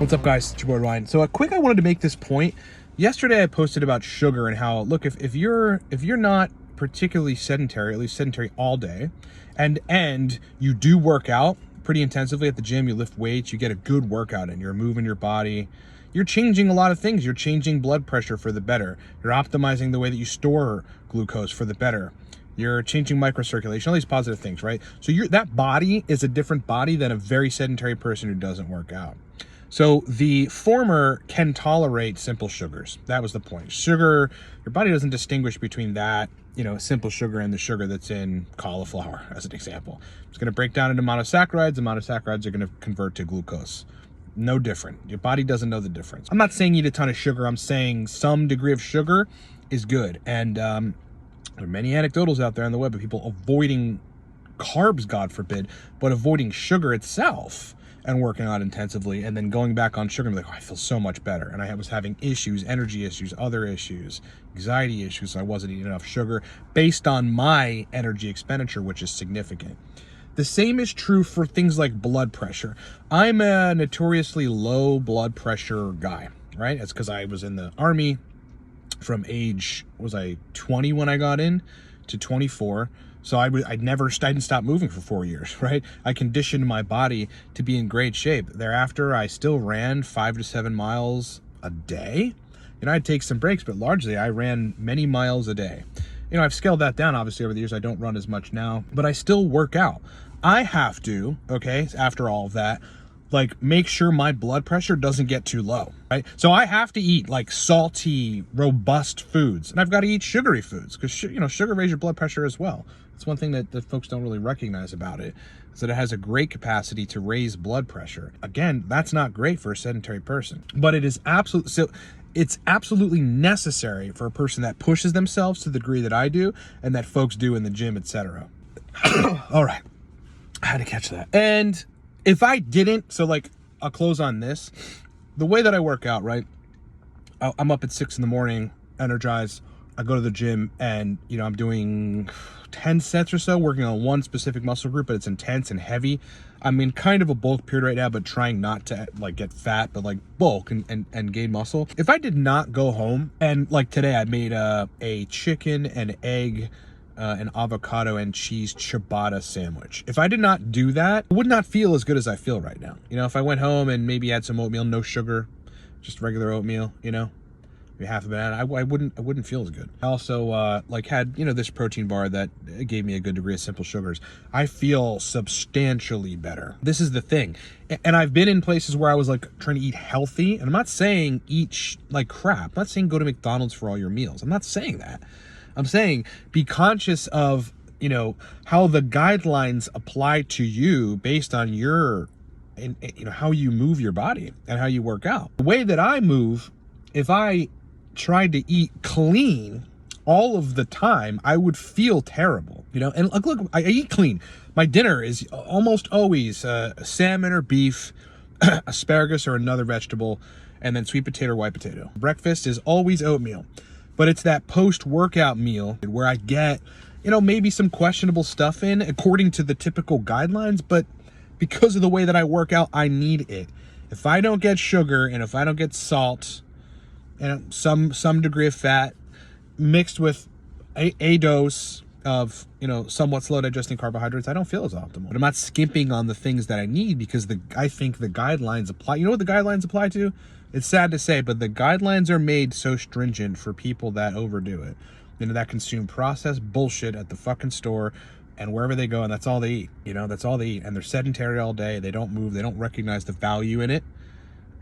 What's up, guys? It's your boy Ryan. So I wanted to make this point. Yesterday I posted about sugar and how, look, if you're not particularly sedentary, at least sedentary all day, and you do work out pretty intensively at the gym, you lift weights, you get a good workout and you're moving your body, you're changing a lot of things. You're changing blood pressure for the better. You're optimizing the way that you store glucose for the better. You're changing microcirculation, all these positive things, right? So that body is a different body than a very sedentary person who doesn't work out. So the former can tolerate simple sugars. That was the point. Sugar, your body doesn't distinguish between that, simple sugar and the sugar that's in cauliflower, as an example. It's going to break down into monosaccharides. The monosaccharides are going to convert to glucose. No different. Your body doesn't know the difference. I'm not saying eat a ton of sugar. I'm saying some degree of sugar is good. And there are many anecdotals out there on the web of people avoiding carbs, God forbid, but avoiding sugar itself and working out intensively and then going back on sugar and be like, oh, I feel so much better. And I was having issues, energy issues, other issues, anxiety issues. So I wasn't eating enough sugar based on my energy expenditure, which is significant. The same is true for things like blood pressure. I'm a notoriously low blood pressure guy, right? It's because I was in the Army from age, was I 20 when I got in to 24. So I didn't stop moving for 4 years, right? I conditioned my body to be in great shape. Thereafter, I still ran 5 to 7 miles a day. I'd take some breaks, but largely I ran many miles a day. I've scaled that down, obviously, over the years. I don't run as much now, but I still work out. I have to, okay, after all of that, make sure my blood pressure doesn't get too low, right? So I have to eat salty, robust foods, and I've got to eat sugary foods because, sugar raises your blood pressure as well. It's one thing that folks don't really recognize about it, is that it has a great capacity to raise blood pressure. Again, that's not great for a sedentary person, but it is it's absolutely necessary for a person that pushes themselves to the degree that I do and that folks do in the gym, etc. All right. I had to catch that. And if I didn't, I'll close on this. The way that I work out, right? I'm up at 6 in the morning, energized. I go to the gym and, I'm doing 10 sets or so, working on one specific muscle group, but it's intense and heavy. I'm in kind of a bulk period right now, but trying not to get fat, but bulk and gain muscle. If I did not go home and today I made a chicken and egg, an avocado and cheese ciabatta sandwich. If I did not do that, I would not feel as good as I feel right now. If I went home and maybe had some oatmeal, no sugar, just regular oatmeal, maybe half a banana, I wouldn't feel as good. I also had this protein bar that gave me a good degree of simple sugars. I feel substantially better. This is the thing, and I've been in places where I was trying to eat healthy, and I'm not saying eat crap. I'm not saying go to McDonald's for all your meals. I'm not saying that. I'm saying be conscious of, how the guidelines apply to you based on how you move your body and how you work out. The way that I move, if I tried to eat clean all of the time, I would feel terrible, and look, I eat clean. My dinner is almost always salmon or beef, asparagus or another vegetable, and then sweet potato or white potato. Breakfast is always oatmeal. But it's that post-workout meal where I get, maybe some questionable stuff in according to the typical guidelines, but because of the way that I work out, I need it. If I don't get sugar and if I don't get salt and some degree of fat mixed with a dose of, somewhat slow digesting carbohydrates, I don't feel as optimal. But I'm not skimping on the things that I need because I think the guidelines apply. You know what the guidelines apply to? It's sad to say, but the guidelines are made so stringent for people that overdo it. That consume processed bullshit at the fucking store and wherever they go, and that's all they eat. That's all they eat. And they're sedentary all day. They don't move. They don't recognize the value in it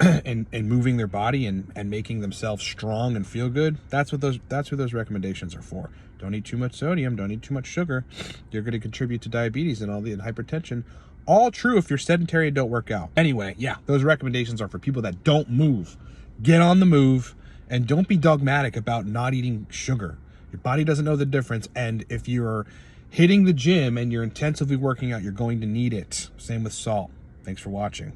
and moving their body and making themselves strong and feel good. That's what those recommendations are for. Don't eat too much sodium. Don't eat too much sugar. You're going to contribute to diabetes and hypertension. All true if you're sedentary and don't work out. Anyway, yeah, those recommendations are for people that don't move. Get on the move and don't be dogmatic about not eating sugar. Your body doesn't know the difference, and if you're hitting the gym and you're intensively working out, you're going to need it. Same with salt. Thanks for watching.